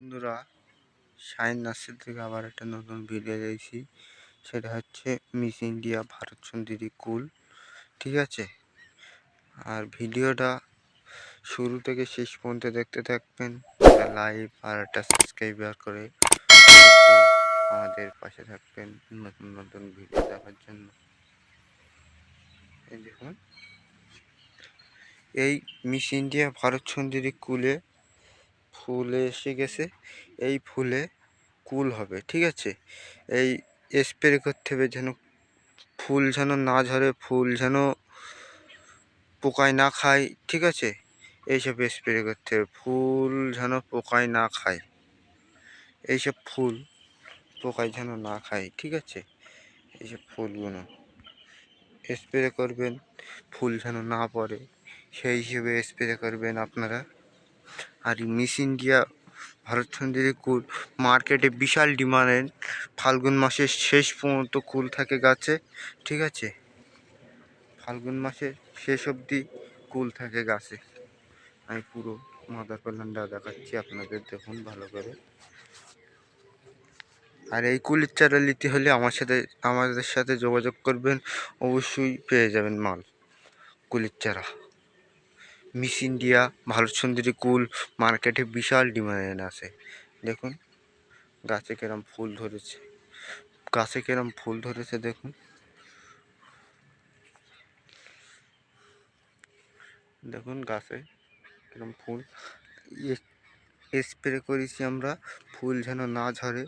বন্ধুরা, shine nursery থেকে আবার একটা নতুন ভিডিও দিয়েছি। সেটা হচ্ছে মিস ইন্ডিয়া ভারত সুন্দরী কুল। ঠিক আছে, আর ভিডিওটা শুরু থেকে শেষ পর্যন্ত দেখতে থাকবেন। একটা লাইক আর একটা সাবস্ক্রাইবার করে আমাদের পাশে থাকবেন নতুন নতুন ভিডিও দেখার জন্য। এই দেখুন, এই মিস ইন্ডিয়া ভারত সুন্দরী কুলে ফুলে এসে গেছে। এই ফুলে কুল হবে। ঠিক আছে, এই স্প্রে করতে হবে যেন ফুল যেন না ঝরে, ফুল যেন পোকায় না খায়। ঠিক আছে, এইসব স্প্রে করতে হবে, ফুল যেন পোকায় না খায়, এইসব ফুল পোকায় যেন না খায়। ঠিক আছে, এইসব ফুলগুলো স্প্রে করবেন, ফুল যেন না পড়ে সেই হিসেবে স্প্রে করবেন আপনারা। আর মিস ইন্ডিয়া ভারত সুন্দরী কুল মার্কেটে বিশাল ডিমান্ড। ফাল্গুন মাসের শেষ পর্যন্ত কুল থাকে গাছে। ঠিক আছে, ফাল্গুন মাসের শেষ অবধি কুল থাকে গাছে। আমি পুরো মাদার প্ল্যানটা দেখাচ্ছি আপনাদের, দেখুন ভালো করে। আর এই কুলের চারা নিতে হলে আমাদের সাথে যোগাযোগ করবেন, অবশ্যই পেয়ে যাবেন মাল। কুলের চারা মিস ইন্ডিয়া ভারত সুন্দরী কুল মার্কেটে বিশাল ডিমান্ড আছে। দেখুন গাছে কেরম ফুল ধরেছে, গাছে কেরম ফুল ধরেছে দেখুন। দেখুন গাছে কিরম ফুল। স্প্রে করেছি আমরা, ফুল যেন না ঝরে,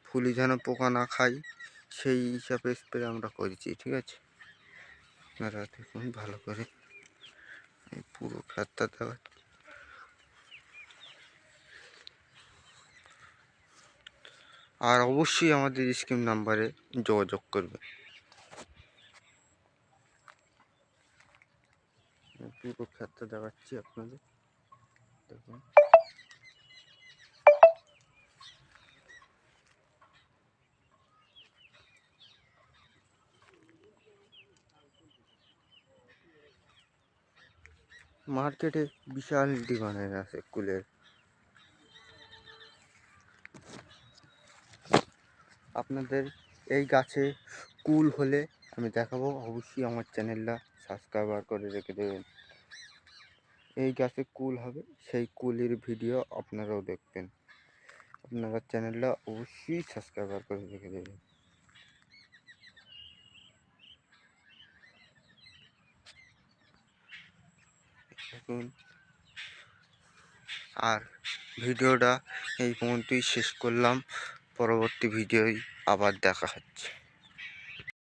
ফুলে যেন পোকা না খায়, সেই হিসাবে স্প্রে আমরা করেছি। ঠিক আছে, আপনারা দেখুন ভালো করে, এই পুরো ক্ষেতটা দেওয়া। আর অবশ্যই আমাদের স্ক্রিন নাম্বারে যোগাযোগ করবে। পুরো ক্ষেতটা দেখাচ্ছি আপনাদের, দেখুন। মার্কেটে বিশাল ডিমান্ড আছে কুলের। আপনাদের এই গাছে কুল হলে আমি দেখাবো, অবশ্যই আমার চ্যানেলটা সাবস্ক্রাইবার করে রেখে দেবেন। এই গাছে কুল হবে, সেই কুলের ভিডিও আপনারাও দেখবেন। আপনারা চ্যানেলটা অবশ্যই সাবস্ক্রাইবার করে রেখে দেবেন। দেখুন, আর ভিডিওটা এই পর্যন্তই শেষ করলাম। পরবর্তী ভিডিওয় আবার দেখা হচ্ছে।